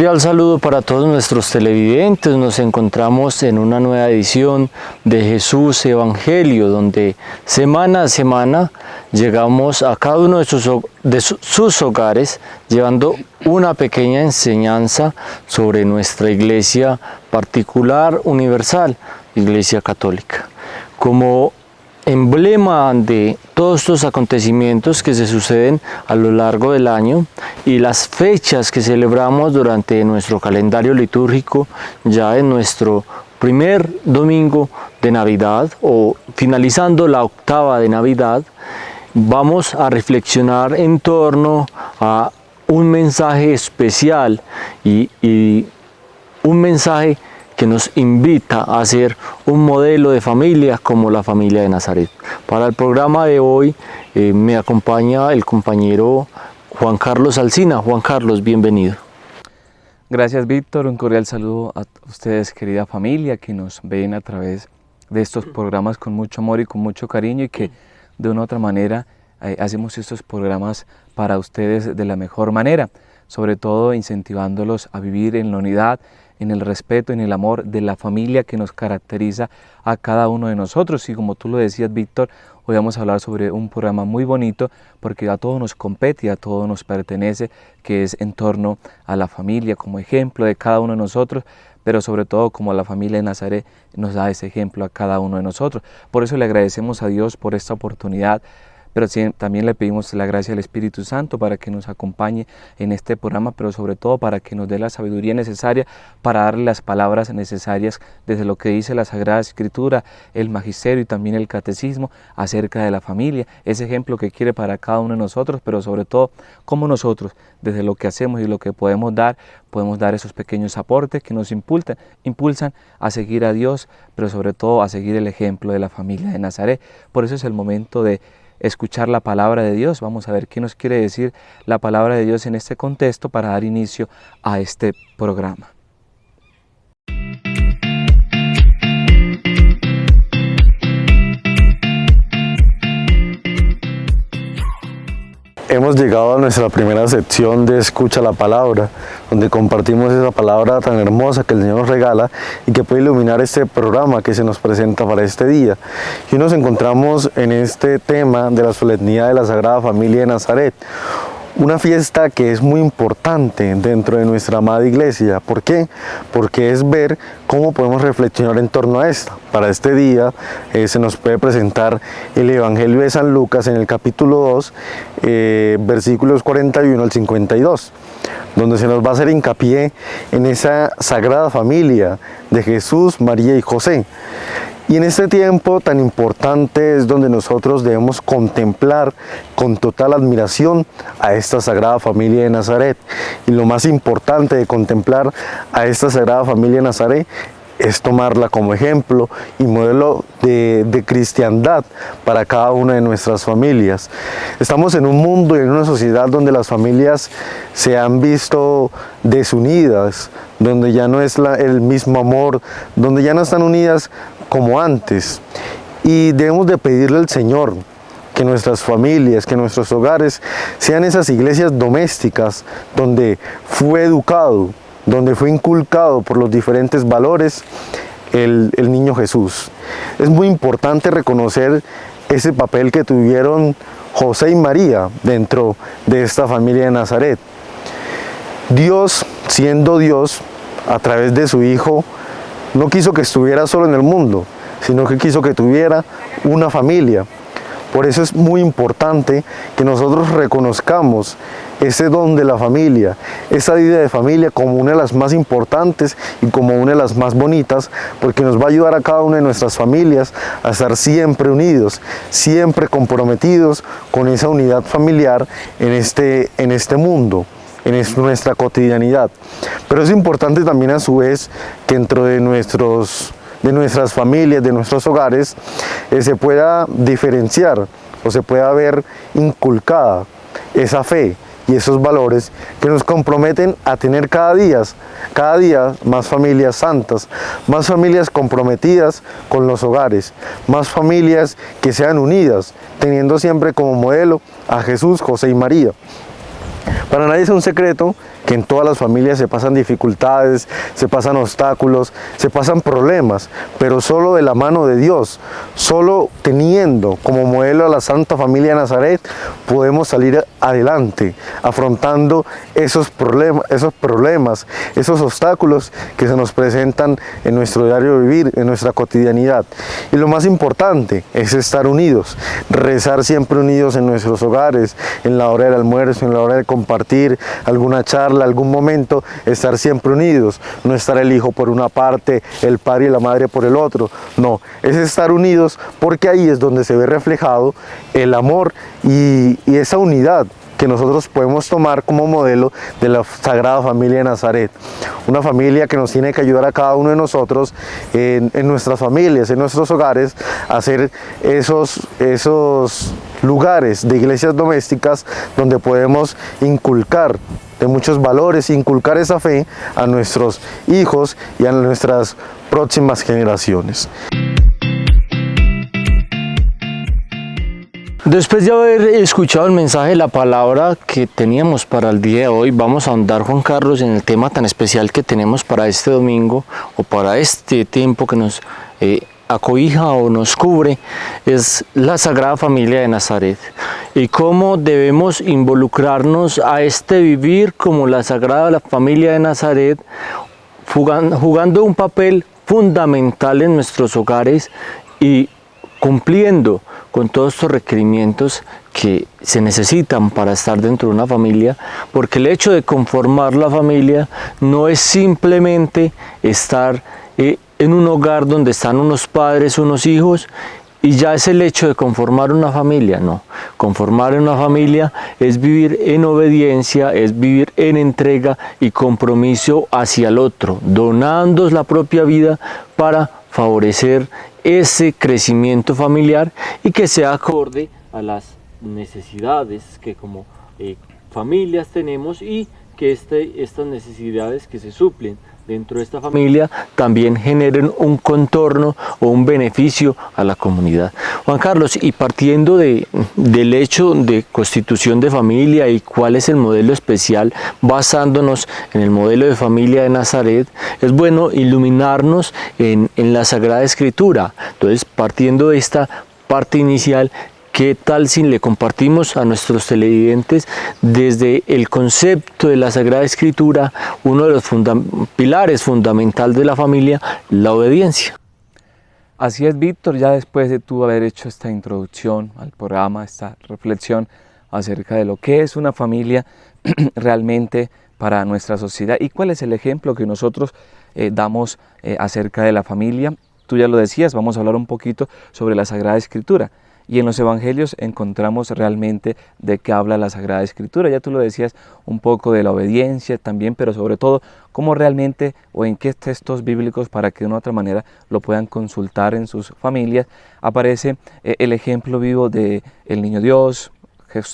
cordial saludo para todos nuestros televidentes. Nos encontramos en una nueva edición de Jesús Evangelio, donde semana a semana llegamos a cada uno de sus hogares llevando una pequeña enseñanza sobre nuestra iglesia particular, universal, Iglesia Católica. Como emblema de todos estos acontecimientos que se suceden a lo largo del año y las fechas que celebramos durante nuestro calendario litúrgico, ya en nuestro primer domingo de Navidad o finalizando la octava de Navidad, vamos a reflexionar en torno a un mensaje especial y un mensaje que nos invita a ser un modelo de familia como la familia de Nazaret. Para el programa de hoy me acompaña el compañero Juan Carlos Alsina. Juan Carlos, bienvenido. Gracias, Víctor. Un cordial saludo a ustedes, querida familia, que nos ven a través de estos programas con mucho amor y con mucho cariño, y que de una u otra manera hacemos estos programas para ustedes de la mejor manera, sobre todo incentivándolos a vivir en la unidad, en el respeto, en el amor de la familia que nos caracteriza a cada uno de nosotros. Y como tú lo decías, Víctor, hoy vamos a hablar sobre un programa muy bonito, porque a todos nos compete y a todos nos pertenece, que es en torno a la familia como ejemplo de cada uno de nosotros, pero sobre todo como la familia de Nazaret nos da ese ejemplo a cada uno de nosotros. Por eso le agradecemos a Dios por esta oportunidad, pero también le pedimos la gracia del Espíritu Santo para que nos acompañe en este programa, pero sobre todo para que nos dé la sabiduría necesaria para darle las palabras necesarias desde lo que dice la Sagrada Escritura, el Magisterio y también el Catecismo acerca de la familia, ese ejemplo que quiere para cada uno de nosotros, pero sobre todo cómo nosotros, desde lo que hacemos y lo que podemos dar esos pequeños aportes que nos impulsan a seguir a Dios, pero sobre todo a seguir el ejemplo de la familia de Nazaret. Por eso es el momento de escuchar la palabra de Dios. Vamos a ver qué nos quiere decir la palabra de Dios en este contexto para dar inicio a este programa. Hemos llegado a nuestra primera sección de Escucha la Palabra, donde compartimos esa palabra tan hermosa que el Señor nos regala y que puede iluminar este programa que se nos presenta para este día. Y hoy nos encontramos en este tema de la solemnidad de la Sagrada Familia de Nazaret, una fiesta que es muy importante dentro de nuestra amada iglesia. ¿Por qué? Porque es ver cómo podemos reflexionar en torno a esta. Para este día se nos puede presentar el Evangelio de San Lucas en el capítulo 2, versículos 41 al 52, donde se nos va a hacer hincapié en esa sagrada familia de Jesús, María y José. Y en este tiempo tan importante es donde nosotros debemos contemplar con total admiración a esta Sagrada Familia de Nazaret. Y lo más importante de contemplar a esta Sagrada Familia de Nazaret es tomarla como ejemplo y modelo de cristiandad para cada una de nuestras familias. Estamos en un mundo y en una sociedad donde las familias se han visto desunidas, donde ya no es el mismo amor, donde ya no están unidas como antes, y debemos de pedirle al Señor que nuestras familias, que nuestros hogares sean esas iglesias domésticas donde fue educado, donde fue inculcado por los diferentes valores el niño Jesús. Es muy importante reconocer ese papel que tuvieron José y María dentro de esta familia de Nazaret. Dios, siendo Dios, a través de su Hijo, no quiso que estuviera solo en el mundo, sino que quiso que tuviera una familia. Por eso es muy importante que nosotros reconozcamos ese don de la familia, esa vida de familia como una de las más importantes y como una de las más bonitas, porque nos va a ayudar a cada una de nuestras familias a estar siempre unidos, siempre comprometidos con esa unidad familiar en este mundo, en nuestra cotidianidad. Pero es importante también a su vez que dentro de nuestras familias, de nuestros hogares, se pueda diferenciar o se pueda ver inculcada esa fe y esos valores que nos comprometen a tener cada día más familias santas, más familias comprometidas con los hogares, más familias que sean unidas, teniendo siempre como modelo a Jesús, José y María. Para nadie es un secreto que en todas las familias se pasan dificultades, se pasan obstáculos, se pasan problemas, pero solo de la mano de Dios, solo teniendo como modelo a la Santa Familia de Nazaret, podemos salir adelante, afrontando esos problemas, esos obstáculos que se nos presentan en nuestro diario vivir, en nuestra cotidianidad. Y lo más importante es estar unidos, rezar siempre unidos en nuestros hogares, en la hora del almuerzo, en la hora de compartir alguna charla, algún momento, estar siempre unidos, no estar el hijo por una parte, el padre y la madre por el otro, no, es estar unidos porque ahí es donde se ve reflejado el amor y esa unidad que nosotros podemos tomar como modelo de la Sagrada Familia de Nazaret. Una familia que nos tiene que ayudar a cada uno de nosotros en nuestras familias, en nuestros hogares, a hacer esos lugares de iglesias domésticas donde podemos inculcar de muchos valores, inculcar esa fe a nuestros hijos y a nuestras próximas generaciones. Después de haber escuchado el mensaje, la palabra que teníamos para el día de hoy, vamos a ahondar, Juan Carlos, en el tema tan especial que tenemos para este domingo o para este tiempo que nos acobija o nos cubre, es la Sagrada Familia de Nazaret y cómo debemos involucrarnos a este vivir como la Sagrada Familia de Nazaret, jugando un papel fundamental en nuestros hogares y cumpliendo con todos estos requerimientos que se necesitan para estar dentro de una familia, porque el hecho de conformar la familia no es simplemente estar en un hogar donde están unos padres, unos hijos, y ya es el hecho de conformar una familia, no. Conformar una familia es vivir en obediencia, es vivir en entrega y compromiso hacia el otro, donando la propia vida para favorecer ese crecimiento familiar y que sea acorde a las necesidades que como familias tenemos y que estas necesidades que se suplen dentro de esta familia también generen un contorno o un beneficio a la comunidad. Juan Carlos, y partiendo del hecho de constitución de familia y cuál es el modelo especial, basándonos en el modelo de familia de Nazaret, es bueno iluminarnos en la Sagrada Escritura. Entonces, partiendo de esta parte inicial, ¿qué tal si le compartimos a nuestros televidentes desde el concepto de la Sagrada Escritura, uno de los pilares fundamentales de la familia, la obediencia? Así es, Víctor, ya después de tú haber hecho esta introducción al programa, esta reflexión acerca de lo que es una familia realmente para nuestra sociedad y cuál es el ejemplo que nosotros damos acerca de la familia, tú ya lo decías, vamos a hablar un poquito sobre la Sagrada Escritura. Y en los Evangelios encontramos realmente de qué habla la Sagrada Escritura. Ya tú lo decías, un poco de la obediencia también, pero sobre todo cómo realmente o en qué textos bíblicos, para que de una u otra manera lo puedan consultar en sus familias, aparece el ejemplo vivo de el Niño Dios,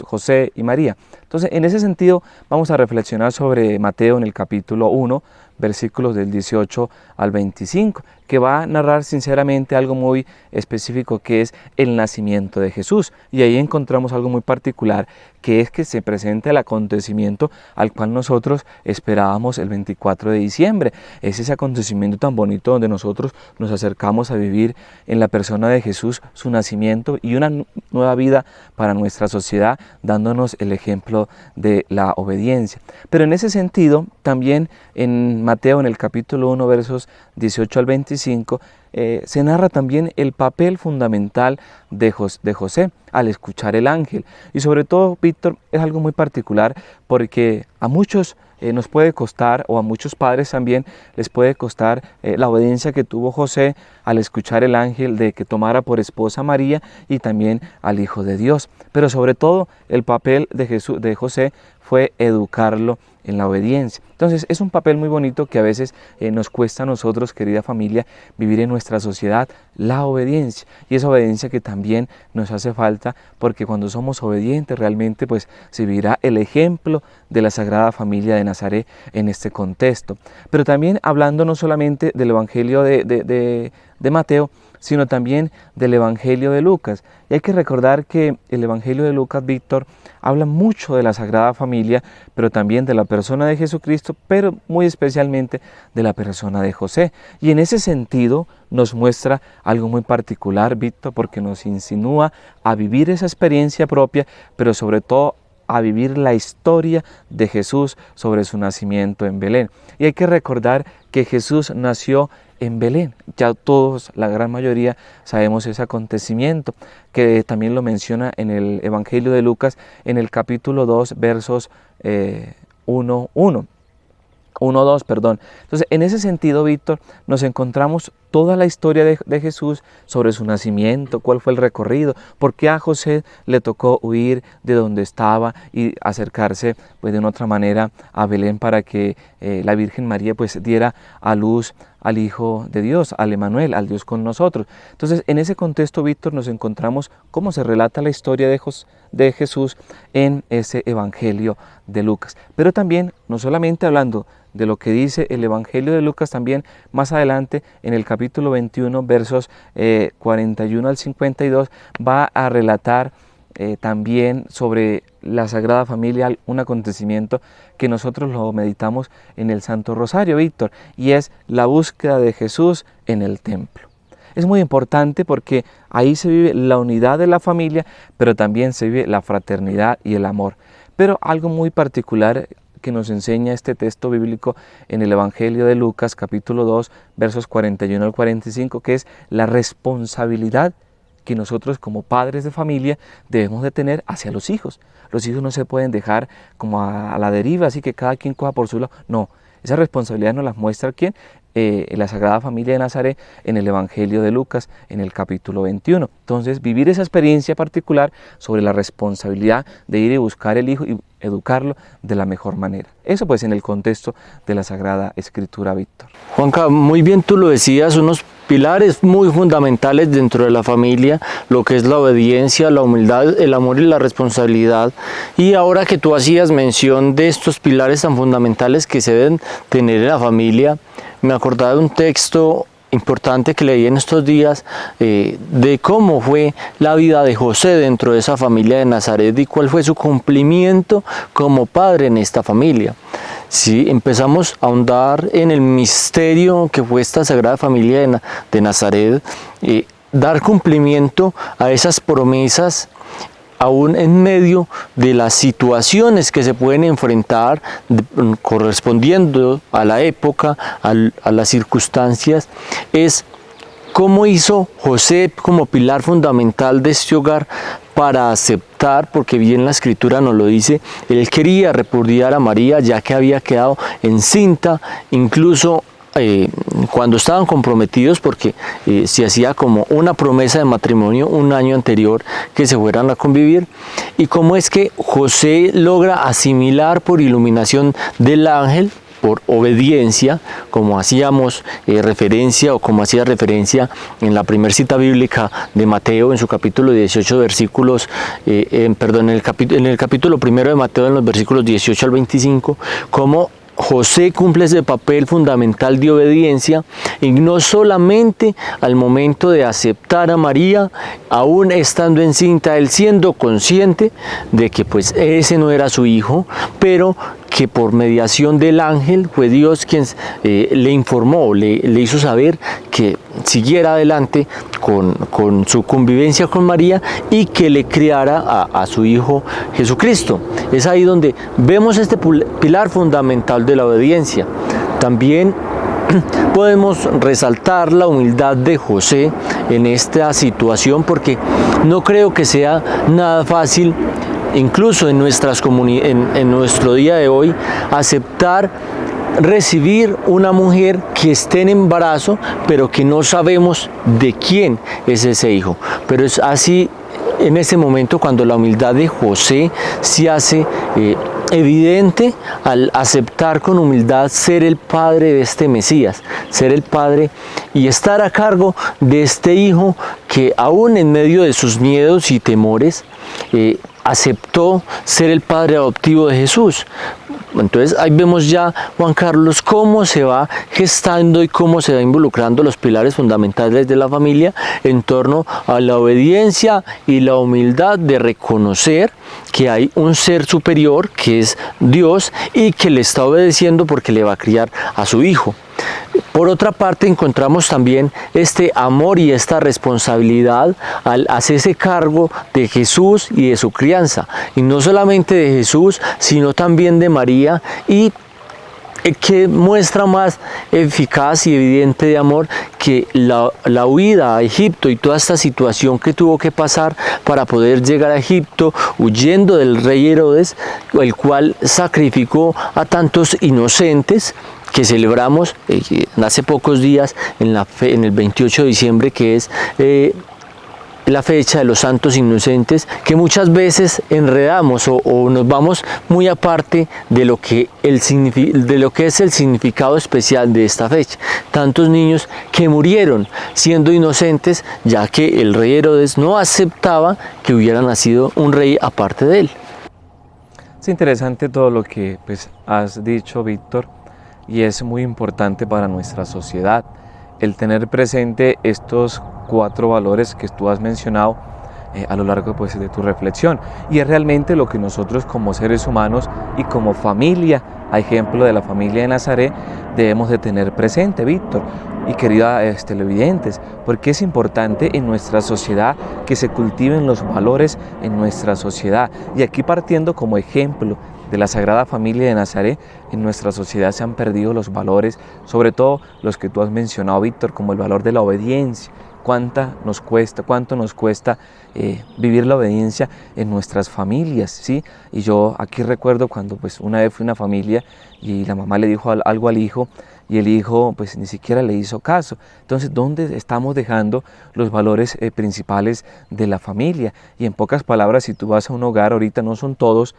José y María. Entonces, en ese sentido, vamos a reflexionar sobre Mateo en el capítulo 1, versículos del 18 al 25, que va a narrar sinceramente algo muy específico, que es el nacimiento de Jesús. Y ahí encontramos algo muy particular, que es que se presenta el acontecimiento al cual nosotros esperábamos el 24 de diciembre. Es ese acontecimiento tan bonito donde nosotros nos acercamos a vivir en la persona de Jesús, su nacimiento y una nueva vida para nuestra sociedad, dándonos el ejemplo de la obediencia. Pero en ese sentido, también en Mateo, en el capítulo 1, versos 18 al 25, se narra también el papel fundamental de José al escuchar el ángel. Y sobre todo, Víctor, es algo muy particular porque a muchos nos puede costar, o a muchos padres también les puede costar la obediencia que tuvo José al escuchar el ángel de que tomara por esposa a María y también al Hijo de Dios. Pero sobre todo el papel de José fue educarlo en la obediencia. Entonces es un papel muy bonito que a veces nos cuesta a nosotros, querida familia, vivir en nuestra sociedad la obediencia, y esa obediencia que también nos hace falta, porque cuando somos obedientes realmente pues se vivirá el ejemplo de la Sagrada Familia de Nazaret en este contexto. Pero también hablando no solamente del Evangelio de Mateo, sino también del Evangelio de Lucas. Y hay que recordar que el Evangelio de Lucas, Víctor, habla mucho de la Sagrada Familia, pero también de la persona de Jesucristo, pero muy especialmente de la persona de José. Y en ese sentido nos muestra algo muy particular, Víctor, porque nos insinúa a vivir esa experiencia propia, pero sobre todo a vivir la historia de Jesús sobre su nacimiento en Belén. Y hay que recordar que Jesús nació en Belén. Ya todos, la gran mayoría, sabemos ese acontecimiento, que también lo menciona en el Evangelio de Lucas, en el capítulo 2, versos 1:2. Entonces, en ese sentido, Víctor, nos encontramos toda la historia de Jesús sobre su nacimiento, cuál fue el recorrido, por qué a José le tocó huir de donde estaba y acercarse pues, de una otra manera a Belén para que la Virgen María pues, diera a luz al Hijo de Dios, al Emmanuel, al Dios con nosotros. Entonces, en ese contexto, Víctor, nos encontramos cómo se relata la historia de Jesús en ese Evangelio de Lucas. Pero también, no solamente hablando de lo que dice el Evangelio de Lucas, también más adelante en el capítulo 21, versos 41 al 52, va a relatar también sobre la Sagrada Familia un acontecimiento que nosotros lo meditamos en el Santo Rosario, Víctor, y es la búsqueda de Jesús en el templo. Es muy importante porque ahí se vive la unidad de la familia, pero también se vive la fraternidad y el amor. Pero algo muy particular que nos enseña este texto bíblico en el Evangelio de Lucas, capítulo 2, versos 41 al 45, que es la responsabilidad que nosotros como padres de familia debemos de tener hacia los hijos. Los hijos no se pueden dejar como a la deriva, así que cada quien coja por su lado. No, esa responsabilidad nos la muestra ¿quién? La Sagrada Familia de Nazaret en el Evangelio de Lucas, en el capítulo 21. Entonces, vivir esa experiencia particular sobre la responsabilidad de ir y buscar el hijo y educarlo de la mejor manera. Eso pues en el contexto de la Sagrada Escritura, Víctor. Juanca, muy bien tú lo decías, unos pilares muy fundamentales dentro de la familia, lo que es la obediencia, la humildad, el amor y la responsabilidad. Y ahora que tú hacías mención de estos pilares tan fundamentales que se deben tener en la familia, me acordaba de un texto importante que leí en estos días de cómo fue la vida de José dentro de esa familia de Nazaret y cuál fue su cumplimiento como padre en esta familia. Si empezamos a ahondar en el misterio que fue esta Sagrada Familia de Nazaret, dar cumplimiento a esas promesas aún en medio de las situaciones que se pueden enfrentar correspondiendo a la época, a las circunstancias, es cómo hizo José como pilar fundamental de este hogar para aceptar, porque bien la Escritura nos lo dice, él quería repudiar a María ya que había quedado encinta, incluso cuando estaban comprometidos, porque se hacía como una promesa de matrimonio un año anterior que se fueran a convivir, y cómo es que José logra asimilar por iluminación del ángel, por obediencia, como hacíamos referencia o como hacía referencia en la primera cita bíblica de Mateo en su capítulo 18 versículos, en el capítulo primero de Mateo en los versículos 18 al 25, como José cumple ese papel fundamental de obediencia y no solamente al momento de aceptar a María, aún estando encinta, él siendo consciente de que pues ese no era su hijo, pero que por mediación del ángel fue Dios quien le informó, le hizo saber que siguiera adelante con su convivencia con María y que le criara a su Hijo Jesucristo. Es ahí donde vemos este pilar fundamental de la obediencia. También podemos resaltar la humildad de José en esta situación, porque no creo que sea nada fácil, incluso en nuestro día de hoy, aceptar recibir una mujer que esté en embarazo, pero que no sabemos de quién es ese hijo. Pero es así en ese momento cuando la humildad de José se hace evidente al aceptar con humildad ser el padre de este Mesías, ser el padre y estar a cargo de este hijo que aún en medio de sus miedos y temores aceptó ser el padre adoptivo de Jesús. Entonces ahí vemos ya, Juan Carlos, cómo se va gestando y cómo se va involucrando los pilares fundamentales de la familia en torno a la obediencia y la humildad de reconocer que hay un ser superior que es Dios y que le está obedeciendo porque le va a criar a su hijo. Por otra parte, encontramos también este amor y esta responsabilidad al hacerse cargo de Jesús y de su crianza, y no solamente de Jesús, sino también de María, y que muestra más eficaz y evidente de amor que la huida a Egipto y toda esta situación que tuvo que pasar para poder llegar a Egipto huyendo del rey Herodes, el cual sacrificó a tantos inocentes que celebramos hace pocos días en el 28 de diciembre, que es la fecha de los santos inocentes, que muchas veces enredamos o nos vamos muy aparte de lo que es el significado especial de esta fecha. Tantos niños que murieron siendo inocentes, ya que el rey Herodes no aceptaba que hubiera nacido un rey aparte de él. Es interesante todo lo que has dicho, Víctor, y es muy importante para nuestra sociedad el tener presente estos 4 valores que tú has mencionado a lo largo de tu reflexión, y es realmente lo que nosotros como seres humanos y como familia, a ejemplo de la familia de Nazaret, debemos de tener presente, Víctor y querida televidentes, porque es importante en nuestra sociedad que se cultiven los valores en nuestra sociedad. Y aquí, partiendo como ejemplo de la Sagrada Familia de Nazaret, en nuestra sociedad se han perdido los valores, sobre todo los que tú has mencionado, Víctor, como el valor de la obediencia. Cuánto nos cuesta vivir la obediencia en nuestras familias, ¿sí? Y yo aquí recuerdo cuando una vez fui a una familia y la mamá le dijo algo al hijo, y el hijo ni siquiera le hizo caso. Entonces, ¿dónde estamos dejando los valores principales de la familia? Y en pocas palabras, si tú vas a un hogar, ahorita no son todos,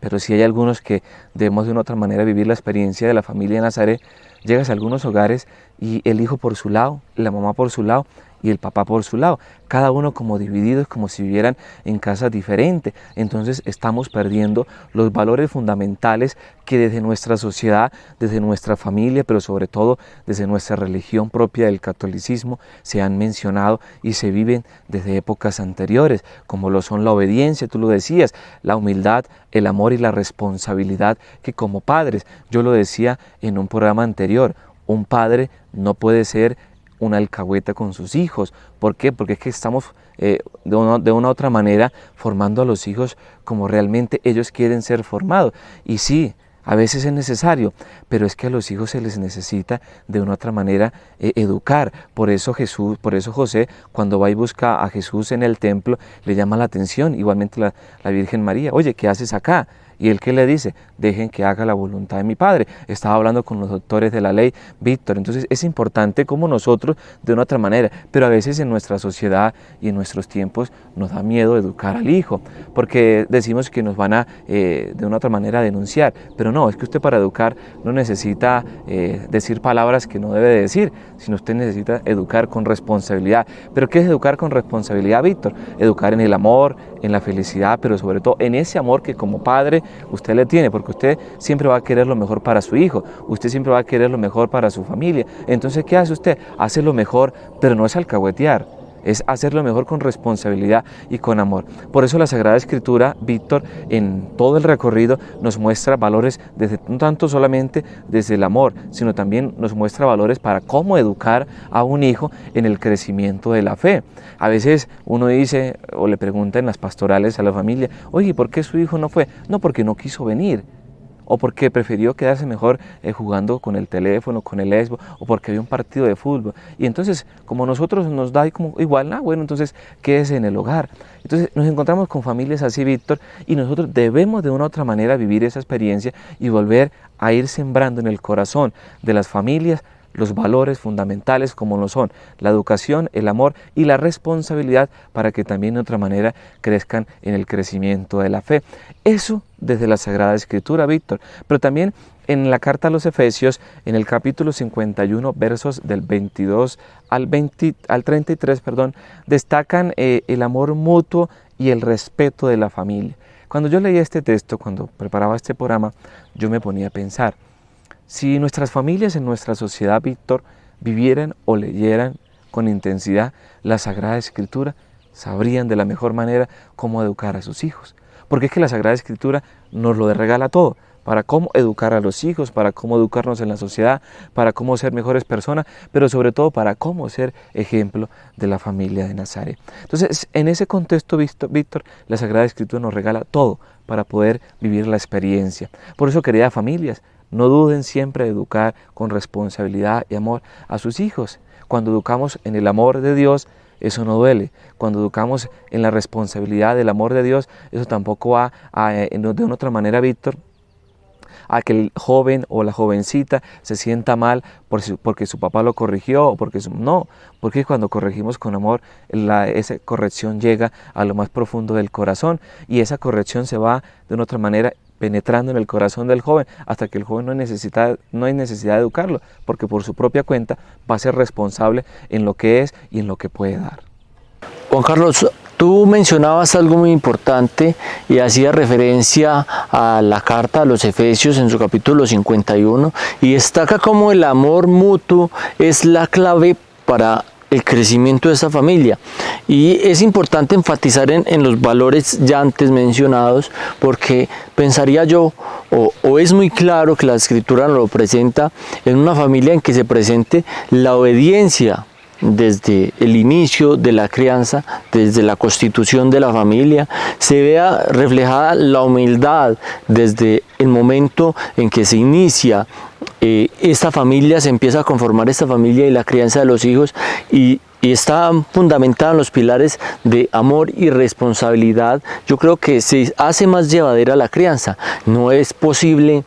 pero sí hay algunos que debemos de una otra manera vivir la experiencia de la familia de Nazaret. Llegas a algunos hogares y el hijo por su lado, la mamá por su lado y el papá por su lado, cada uno como divididos, como si vivieran en casas diferentes. Entonces estamos perdiendo los valores fundamentales que desde nuestra sociedad, desde nuestra familia, pero sobre todo desde nuestra religión propia del catolicismo, se han mencionado y se viven desde épocas anteriores, como lo son la obediencia, tú lo decías, la humildad, el amor y la responsabilidad, que como padres, yo lo decía en un programa anterior, un padre no puede ser una alcahueta con sus hijos. ¿Por qué? Porque es que estamos de una otra manera formando a los hijos como realmente ellos quieren ser formados. Y sí, a veces es necesario, pero es que a los hijos se les necesita de una otra manera educar. Por eso José, cuando va y busca a Jesús en el templo, le llama la atención, igualmente la Virgen María. Oye, ¿qué haces acá? ¿Y él qué le dice? Dejen que haga la voluntad de mi Padre. Estaba hablando con los doctores de la ley, Víctor. Entonces es importante como nosotros de una otra manera, pero a veces en nuestra sociedad y en nuestros tiempos nos da miedo educar al hijo, porque decimos que nos van a de una otra manera denunciar, pero no, es que usted para educar no necesita decir palabras que no debe de decir, sino usted necesita educar con responsabilidad. ¿Pero qué es educar con responsabilidad, Víctor? Educar en el amor, en la felicidad, pero sobre todo en ese amor que como padre usted le tiene, porque usted siempre va a querer lo mejor para su hijo, usted siempre va a querer lo mejor para su familia. Entonces, ¿qué hace usted? Hace lo mejor, pero no es alcahuetear, es hacer lo mejor con responsabilidad y con amor. Por eso la Sagrada Escritura, Víctor, en todo el recorrido nos muestra valores no tanto solamente desde el amor, sino también nos muestra valores para cómo educar a un hijo en el crecimiento de la fe. A veces uno dice o le pregunta en las pastorales a la familia, oye, ¿por qué su hijo no fue? No, porque no quiso venir. O porque prefirió quedarse mejor jugando con el teléfono, con el Xbox, o porque había un partido de fútbol. Y entonces, como nosotros nos da como igual, bueno, entonces quédese en el hogar. Entonces nos encontramos con familias así, Víctor, y nosotros debemos de una u otra manera vivir esa experiencia y volver a ir sembrando en el corazón de las familias los valores fundamentales como lo son la educación, el amor y la responsabilidad, para que también de otra manera crezcan en el crecimiento de la fe. Eso desde la Sagrada Escritura, Víctor, pero también en la carta a los Efesios, en el capítulo 51, versos del 22 al 33, destacan el amor mutuo y el respeto de la familia. Cuando yo leía este texto, cuando preparaba este programa, yo me ponía a pensar, si nuestras familias en nuestra sociedad, Víctor, vivieran o leyeran con intensidad la Sagrada Escritura, sabrían de la mejor manera cómo educar a sus hijos. Porque es que la Sagrada Escritura nos lo regala todo, para cómo educar a los hijos, para cómo educarnos en la sociedad, para cómo ser mejores personas, pero sobre todo para cómo ser ejemplo de la familia de Nazaret. Entonces, en ese contexto, Víctor, la Sagrada Escritura nos regala todo para poder vivir la experiencia. Por eso, queridas familias, no duden siempre de educar con responsabilidad y amor a sus hijos. Cuando educamos en el amor de Dios, eso no duele. Cuando educamos en la responsabilidad del amor de Dios, eso tampoco va de una otra manera, Víctor, a que el joven o la jovencita se sienta mal porque su papá lo corrigió o porque no, porque cuando corregimos con amor, esa corrección llega a lo más profundo del corazón y esa corrección se va de una otra manera penetrando en el corazón del joven hasta que el joven no hay necesidad de educarlo, porque por su propia cuenta va a ser responsable en lo que es y en lo que puede dar. Juan Carlos, tú mencionabas algo muy importante y hacía referencia a la carta a los Efesios en su capítulo 51 y destaca cómo el amor mutuo es la clave para el crecimiento de esa familia. Y es importante enfatizar en los valores ya antes mencionados, porque pensaría yo, o es muy claro que la Escritura nos lo presenta en una familia en que se presente la obediencia desde el inicio de la crianza, desde la constitución de la familia, se vea reflejada la humildad desde el momento en que se inicia esta familia, se empieza a conformar esta familia y la crianza de los hijos y está fundamentada en los pilares de amor y responsabilidad. Yo creo que se hace más llevadera la crianza. No es posible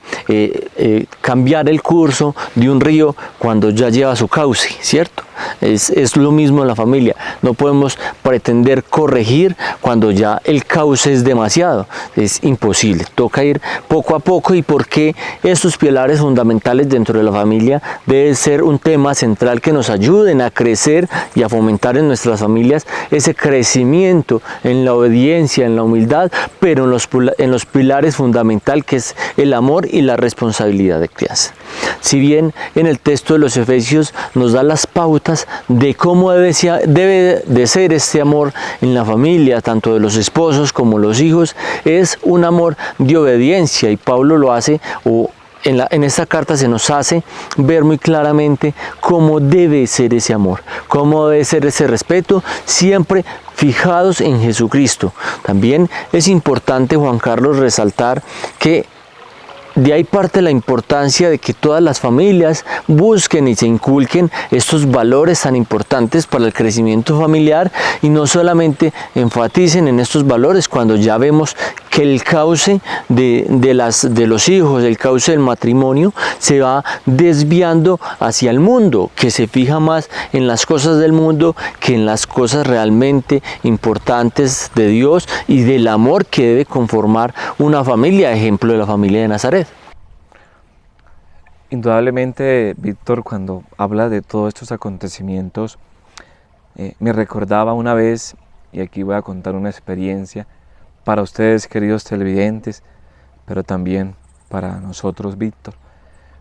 cambiar el curso de un río cuando ya lleva su cauce, ¿cierto? Es lo mismo en la familia. No podemos pretender corregir cuando ya el cauce es demasiado. Es imposible. Toca ir poco a poco. ¿Y por qué estos pilares fundamentales dentro de la familia debe ser un tema central que nos ayuden a crecer y a fomentar en nuestras familias ese crecimiento en la obediencia, en la humildad, pero en los pilares fundamentales que es el amor y la responsabilidad de crianza? Si bien en el texto de los Efesios nos da las pautas de cómo debe de ser este amor en la familia, tanto de los esposos como los hijos, es un amor de obediencia, y Pablo lo hace, en esta carta se nos hace ver muy claramente cómo debe ser ese amor, cómo debe ser ese respeto, siempre fijados en Jesucristo. También es importante, Juan Carlos, resaltar que de ahí parte la importancia de que todas las familias busquen y se inculquen estos valores tan importantes para el crecimiento familiar, y no solamente enfaticen en estos valores cuando ya vemos que el cauce de los hijos, el cauce del matrimonio se va desviando hacia el mundo, que se fija más en las cosas del mundo que en las cosas realmente importantes de Dios y del amor que debe conformar una familia, ejemplo de la familia de Nazaret. Indudablemente, Víctor, cuando habla de todos estos acontecimientos, me recordaba una vez, y aquí voy a contar una experiencia para ustedes, queridos televidentes, pero también para nosotros, Víctor.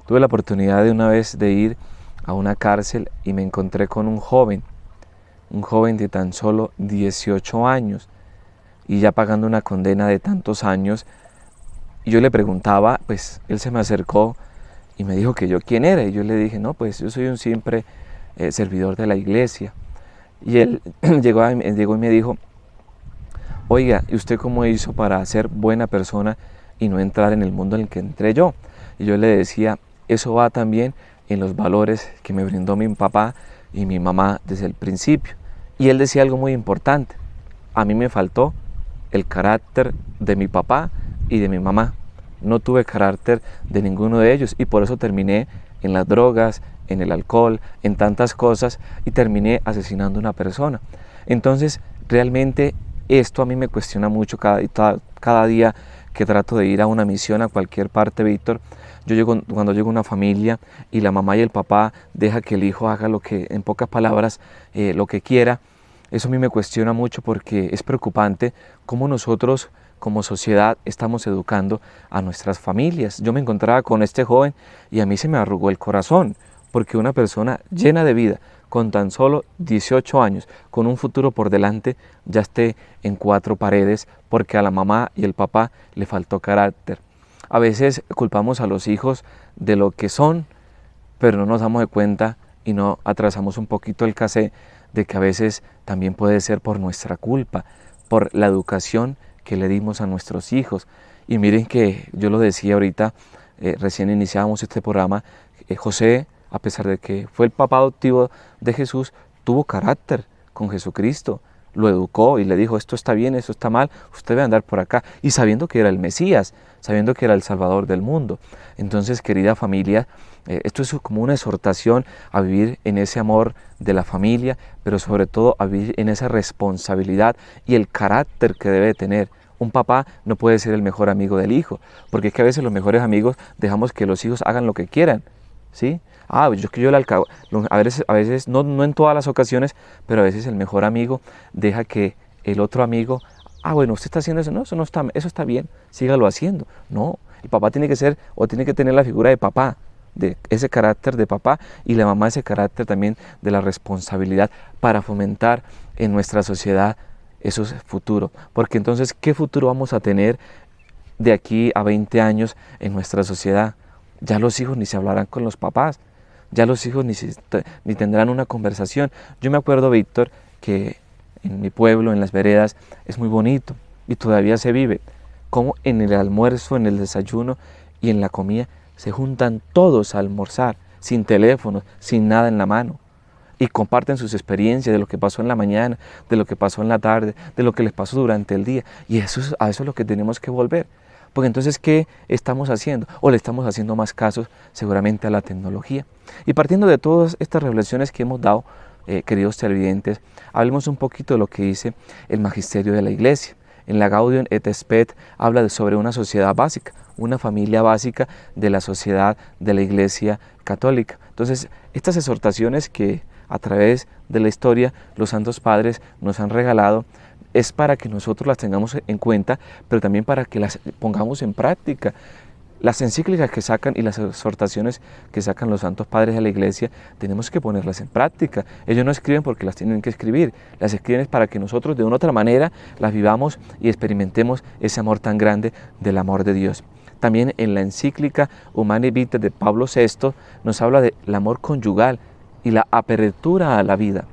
Tuve la oportunidad de una vez de ir a una cárcel y me encontré con un joven de tan solo 18 años y ya pagando una condena de tantos años. Y yo le preguntaba, pues él se me acercó y me dijo que yo quién era, y yo le dije, no, pues yo soy un simple servidor de la iglesia. Y él llegó y me dijo, oiga, ¿y usted cómo hizo para ser buena persona y no entrar en el mundo en el que entré yo? Y yo le decía, eso va también en los valores que me brindó mi papá y mi mamá desde el principio. Y él decía algo muy importante, a mí me faltó el carácter de mi papá y de mi mamá. No tuve carácter de ninguno de ellos y por eso terminé en las drogas, en el alcohol, en tantas cosas, y terminé asesinando a una persona. Entonces, realmente esto a mí me cuestiona mucho cada día que trato de ir a una misión a cualquier parte, Víctor. Cuando llego a una familia y la mamá y el papá dejan que el hijo haga lo que, en pocas palabras, lo que quiera, Eso a mí me cuestiona mucho porque es preocupante cómo nosotros como sociedad estamos educando a nuestras familias. Yo me encontraba con este joven y a mí se me arrugó el corazón, porque una persona llena de vida, con tan solo 18 años, con un futuro por delante, ya esté en 4 paredes porque a la mamá y el papá le faltó carácter. A veces culpamos a los hijos de lo que son, pero no nos damos de cuenta y no atrasamos un poquito el casé de que a veces también puede ser por nuestra culpa, por la educación que le dimos a nuestros hijos. Y miren que yo lo decía ahorita, recién iniciábamos este programa, José, a pesar de que fue el papá adoptivo de Jesús, tuvo carácter con Jesucristo, lo educó y le dijo, esto está bien, esto está mal, usted debe andar por acá, y sabiendo que era el Mesías, sabiendo que era el Salvador del mundo. Entonces, querida familia, esto es como una exhortación a vivir en ese amor de la familia, pero sobre todo a vivir en esa responsabilidad y el carácter que debe tener. Un papá no puede ser el mejor amigo del hijo, porque es que a veces los mejores amigos dejamos que los hijos hagan lo que quieran, ¿sí? A veces no en todas las ocasiones, pero a veces el mejor amigo deja que el otro amigo, bueno, usted está haciendo eso, no, eso está bien, sígalo haciendo. No, el papá tiene que ser o tiene que tener la figura de papá, de ese carácter de papá, y la mamá ese carácter también de la responsabilidad para fomentar en nuestra sociedad eso es futuro. Porque entonces, ¿qué futuro vamos a tener de aquí a 20 años en nuestra sociedad? Ya los hijos ni se hablarán con los papás, ya los hijos ni tendrán una conversación. Yo me acuerdo, Víctor, que en mi pueblo, en las veredas, es muy bonito y todavía se vive, como en el almuerzo, en el desayuno y en la comida se juntan todos a almorzar, sin teléfonos, sin nada en la mano, y comparten sus experiencias de lo que pasó en la mañana, de lo que pasó en la tarde, de lo que les pasó durante el día. Y a eso es lo que tenemos que volver. Porque entonces, ¿qué estamos haciendo? O le estamos haciendo más casos seguramente a la tecnología. Y partiendo de todas estas revelaciones que hemos dado, queridos televidentes, hablemos un poquito de lo que dice el magisterio de la Iglesia. En la Gaudium et Spes habla sobre una sociedad básica, una familia básica de la sociedad de la Iglesia Católica. Entonces, estas exhortaciones que a través de la historia los santos padres nos han regalado, es para que nosotros las tengamos en cuenta, pero también para que las pongamos en práctica. Las encíclicas que sacan y las exhortaciones que sacan los santos padres de la Iglesia, tenemos que ponerlas en práctica. Ellos no escriben porque las tienen que escribir, las escriben para que nosotros de una u otra manera las vivamos y experimentemos ese amor tan grande del amor de Dios. También en la encíclica Humanae Vitae de Pablo VI nos habla del amor conyugal y la apertura a la vida.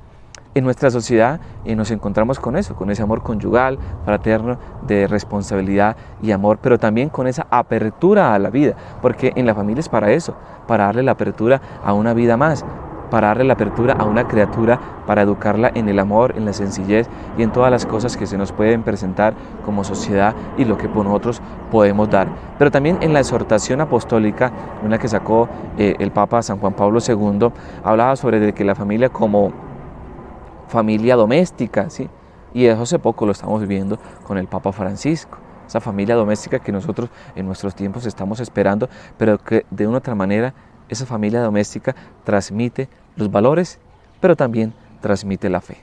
En nuestra sociedad nos encontramos con eso, con ese amor conyugal, fraterno, de responsabilidad y amor, pero también con esa apertura a la vida, porque en la familia es para eso, para darle la apertura a una vida más, para darle la apertura a una criatura, para educarla en el amor, en la sencillez y en todas las cosas que se nos pueden presentar como sociedad y lo que nosotros podemos dar. Pero también en la exhortación apostólica, una que sacó el Papa San Juan Pablo II, hablaba sobre que la familia como familia doméstica, ¿sí? Y eso hace poco lo estamos viviendo con el Papa Francisco, esa familia doméstica que nosotros en nuestros tiempos estamos esperando, pero que de una otra manera esa familia doméstica transmite los valores, pero también transmite la fe.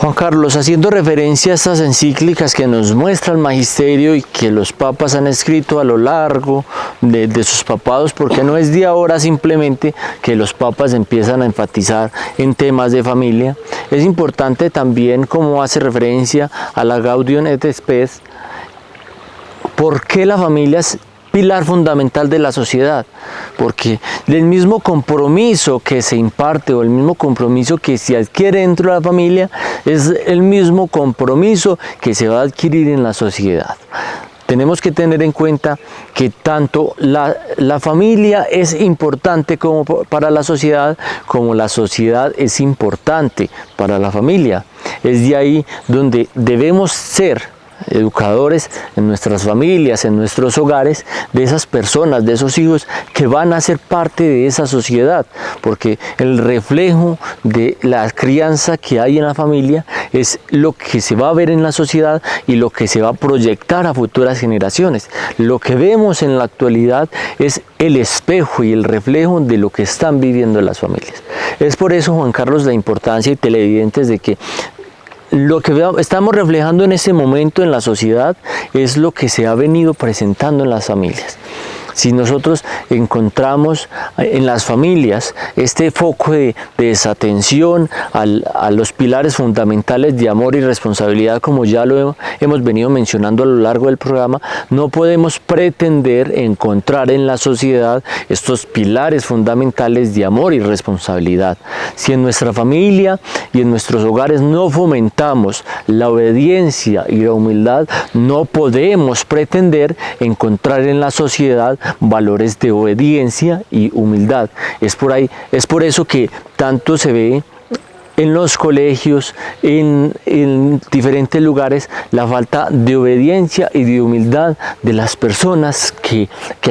Juan Carlos, haciendo referencia a estas encíclicas que nos muestra el magisterio y que los papas han escrito a lo largo de sus papados, porque no es de ahora simplemente que los papas empiezan a enfatizar en temas de familia, es importante también, como hace referencia a la Gaudium et Spes, por qué la familia es pilar fundamental de la sociedad, porque el mismo compromiso que se imparte o el mismo compromiso que se adquiere dentro de la familia es el mismo compromiso que se va a adquirir en la sociedad. Tenemos que tener en cuenta que tanto la familia es importante como para la sociedad, como la sociedad es importante para la familia. Es de ahí donde debemos ser educadores en nuestras familias, en nuestros hogares, de esas personas, de esos hijos que van a ser parte de esa sociedad, porque el reflejo de la crianza que hay en la familia es lo que se va a ver en la sociedad y lo que se va a proyectar a futuras generaciones. Lo que vemos en la actualidad es el espejo y el reflejo de lo que están viviendo las familias. Es por eso, Juan Carlos, la importancia, y televidentes, de que lo que estamos reflejando en este momento en la sociedad es lo que se ha venido presentando en las familias. Si nosotros encontramos en las familias este foco de desatención a los pilares fundamentales de amor y responsabilidad, como ya lo hemos venido mencionando a lo largo del programa, no podemos pretender encontrar en la sociedad estos pilares fundamentales de amor y responsabilidad. Si en nuestra familia y en nuestros hogares no fomentamos la obediencia y la humildad, no podemos pretender encontrar en la sociedad valores de obediencia y humildad. Es por eso que tanto se ve en los colegios, en diferentes lugares, la falta de obediencia y de humildad de las personas que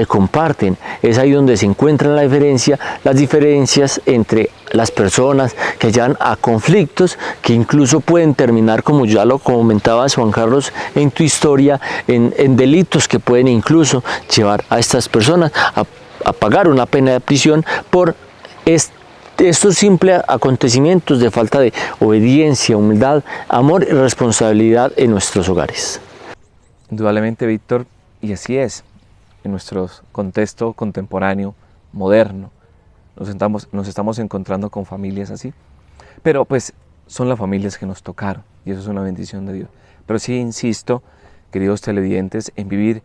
comparten. Es ahí donde se encuentran las diferencias entre las personas que llegan a conflictos que incluso pueden terminar, como ya lo comentabas, Juan Carlos, en tu historia, en delitos que pueden incluso llevar a estas personas a pagar una pena de prisión por estos simples acontecimientos de falta de obediencia, humildad, amor y responsabilidad en nuestros hogares. Indudablemente, Víctor, y así es, en nuestro contexto contemporáneo, moderno, nos estamos encontrando con familias así, pero pues son las familias que nos tocaron, y eso es una bendición de Dios. Pero sí insisto, queridos televidentes, en vivir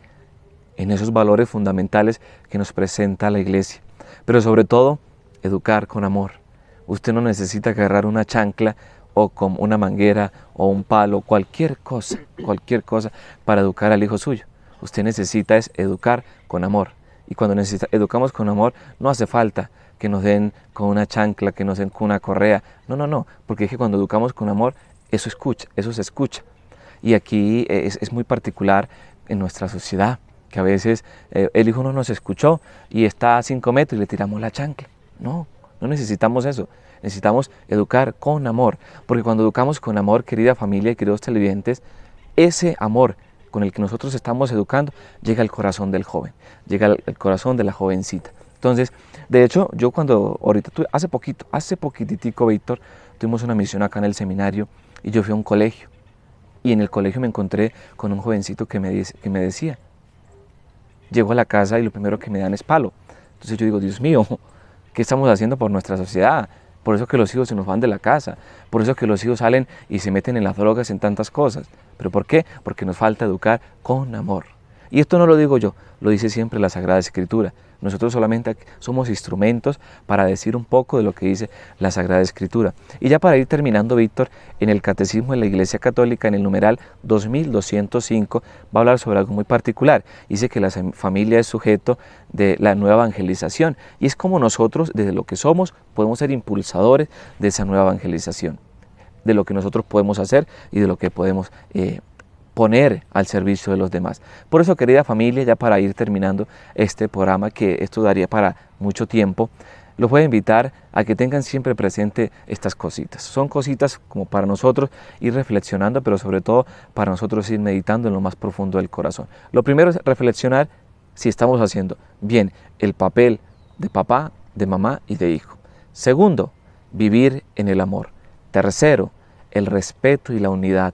en esos valores fundamentales que nos presenta la Iglesia, pero sobre todo, educar con amor. Usted no necesita agarrar una chancla o con una manguera o un palo, cualquier cosa para educar al hijo suyo. Usted necesita es educar con amor. Y cuando educamos con amor, no hace falta que nos den con una chancla, que nos den con una correa. No, porque es que cuando educamos con amor, eso se escucha. Y aquí es muy particular en nuestra sociedad, que a veces el hijo no nos escuchó y está a 5 metros y le tiramos la chancla. No necesitamos eso. Necesitamos educar con amor, porque cuando educamos con amor, querida familia y queridos televidentes, ese amor con el que nosotros estamos educando llega al corazón del joven, llega al corazón de la jovencita. Entonces, de hecho, yo hace poquitico, Víctor, tuvimos una misión acá en el seminario y yo fui a un colegio. Y en el colegio me encontré con un jovencito que me decía, llego a la casa y lo primero que me dan es palo. Entonces yo digo, Dios mío, ¿qué estamos haciendo por nuestra sociedad? Por eso que los hijos se nos van de la casa, por eso que los hijos salen y se meten en las drogas, en tantas cosas. ¿Pero por qué? Porque nos falta educar con amor. Y esto no lo digo yo, lo dice siempre la Sagrada Escritura. Nosotros solamente somos instrumentos para decir un poco de lo que dice la Sagrada Escritura. Y ya para ir terminando, Víctor, en el Catecismo de la Iglesia Católica, en el numeral 2205, va a hablar sobre algo muy particular. Dice que la familia es sujeto de la nueva evangelización. Y es como nosotros, desde lo que somos, podemos ser impulsadores de esa nueva evangelización. De lo que nosotros podemos hacer y de lo que podemos poner al servicio de los demás. Por eso, querida familia, ya para ir terminando este programa, que esto daría para mucho tiempo, los voy a invitar a que tengan siempre presente estas cositas. Son cositas como para nosotros ir reflexionando, pero sobre todo para nosotros ir meditando en lo más profundo del corazón. Lo primero es reflexionar si estamos haciendo bien el papel de papá, de mamá y de hijo. Segundo, vivir en el amor. Tercero, el respeto y la unidad.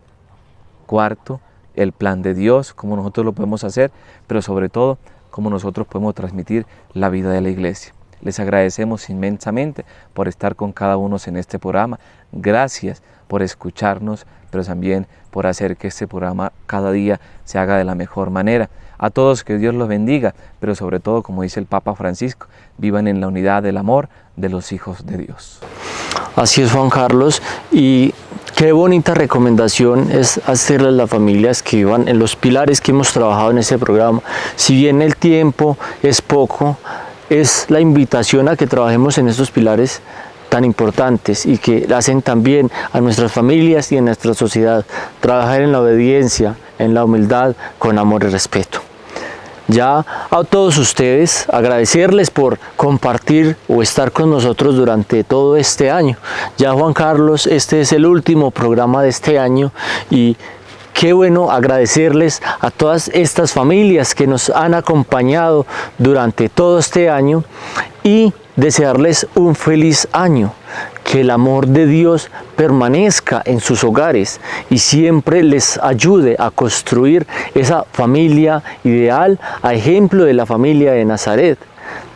Cuarto, el plan de Dios, cómo nosotros lo podemos hacer, pero sobre todo, cómo nosotros podemos transmitir la vida de la Iglesia. Les agradecemos inmensamente por estar con cada uno en este programa. Gracias por escucharnos, pero también por hacer que este programa cada día se haga de la mejor manera. A todos, que Dios los bendiga, pero sobre todo, como dice el Papa Francisco, vivan en la unidad del amor de los hijos de Dios. Así es, Juan Carlos, y qué bonita recomendación es hacerle a las familias que vivan en los pilares que hemos trabajado en este programa. Si bien el tiempo es poco, es la invitación a que trabajemos en estos pilares tan importantes y que hacen también a nuestras familias y a nuestra sociedad trabajar en la obediencia, en la humildad, con amor y respeto. Ya a todos ustedes agradecerles por compartir o estar con nosotros durante todo este año. Ya Juan Carlos, este es el último programa de este año y qué bueno agradecerles a todas estas familias que nos han acompañado durante todo este año y desearles un feliz año. Que el amor de Dios permanezca en sus hogares y siempre les ayude a construir esa familia ideal, a ejemplo de la familia de Nazaret.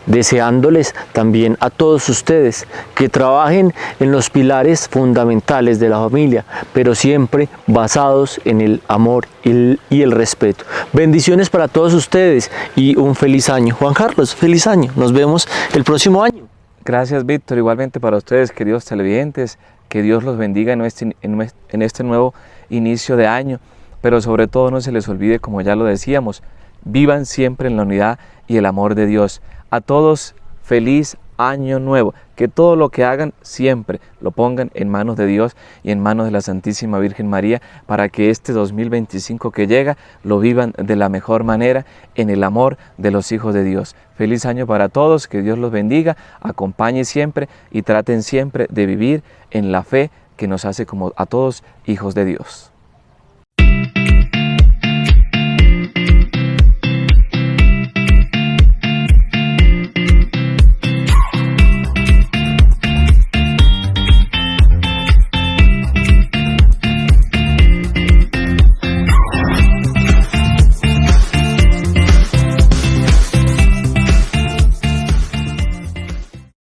Deseándoles también a todos ustedes que trabajen en los pilares fundamentales de la familia, pero siempre basados en el amor y el respeto. Bendiciones para todos ustedes y un feliz año. Juan Carlos, feliz año. Nos vemos el próximo año. Gracias, Víctor. Igualmente para ustedes, queridos televidentes, que Dios los bendiga en este nuevo inicio de año, pero sobre todo no se les olvide, como ya lo decíamos, vivan siempre en la unidad y el amor de Dios. A todos, feliz año nuevo. Que todo lo que hagan siempre lo pongan en manos de Dios y en manos de la Santísima Virgen María, para que este 2025 que llega lo vivan de la mejor manera en el amor de los hijos de Dios. Feliz año para todos, que Dios los bendiga, acompañe siempre y traten siempre de vivir en la fe que nos hace como a todos hijos de Dios.